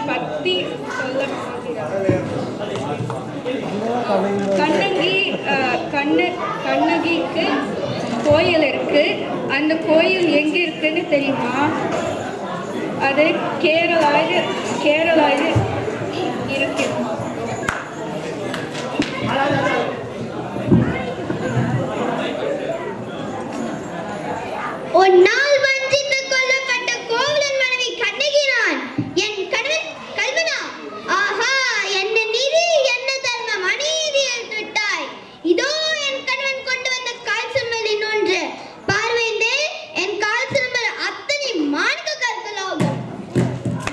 பற்றி சொல்ல போகிறார். கண்ணகிக்கு கோயில் இருக்கு. அந்த கோயில் எங்க இருக்குன்னு தெரியுமா? அது கேரளாவில் இருக்கு. ஒரு நாள் வஞ்சித்து கொல்லப்பட்ட கோவலன் மனைவி கண்ணகி நான். என் கணவன் கல்வனா. ஆஹா, என்ன நீதி, என்ன தர்மம், அநீதியில் விட்டாய். இதோ என் கணவன் கொண்டு வந்த கால் சிலம்பல் இன்னொன்று. பார்வைந்தே, என் கால் சிலம்பல் அத்தனை மாணிக்க கற்களாகும்.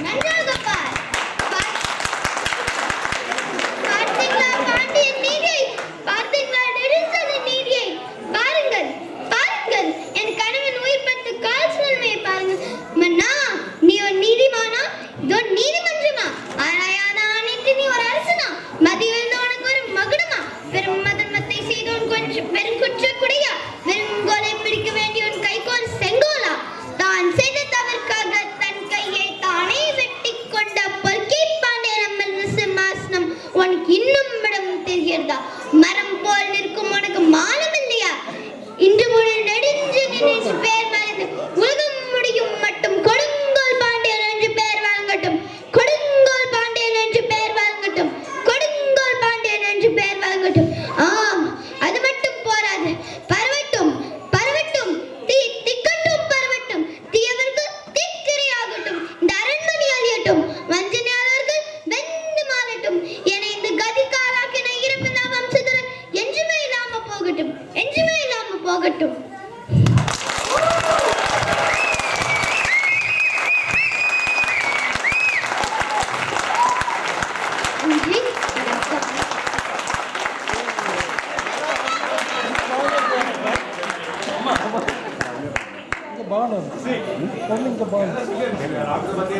நன்றாக பார். பார்த்தீங்களா பாண்டியன் நீதியை? பார்த்தீங்களா நெடுஞ்செழியன் நீதியை? பாருங்கள், பாருங்கள், என் கணவன் உயிர் பெற்ற கால் சிலம்பையை பாருங்கள். மன்னா, நீ ஒரு நீதிமானா? இதோ நீதிமன்றமா? ஆராயாத ஆணைக்கு நீ ஒரு அரசனா? மதிவிழுந்த உனக்கு ஒரு மகுடமா? பெரும் மதர்மத்தை செய்தவன் கொஞ்சம் பெருங்குற்ற குடையா? வெறுங்கோலை பிடிக்க வேண்டியவன் கைக்கு ஒரு செங்கோலா? தான் செய்த தவறுக்காக தன் கையை தானே வெட்டி கொண்ட பொற்கை பாண்டியன் அமர்ந்த சிம்மாசனம் உனக்கு இன்னும் இடம் தெரிகிறதா? மரம் போல் நிற்கும் உனக்கு மானம் இல்லையா? இன்று ஒரு நெடுஞ்செழியன் பேர் மறைந்து உலகம் முடியும் மட்டும் கொடுங்கோல் பாண்டியன் என்று பெயர் வழங்கட்டும். கொடுங்கோல் பாண்டியன் என்று பெயர் வழங்கட்டும். கொடுங்கோல் பாண்டியன் என்று பெயர் வழங்கட்டும். ஆம், அது மட்டும் போராது. பரவட்டும், பரவட்டும், தீ திக்கட்டும், பரவட்டும். தீயவர்கள் தீக்கிரையாகட்டும். இந்த அரண்மனை அழியட்டும். வஞ்சனையாளர்கள் வெந்து மாறட்டும். என இந்த கதிகாலாக்கின இருப்பின் வம்சத்தினர் என்றுமே இல்லாம போகட்டும். என்றுமே இல்லாம போகட்டும். நன்றி, வணக்கம். బాగుంది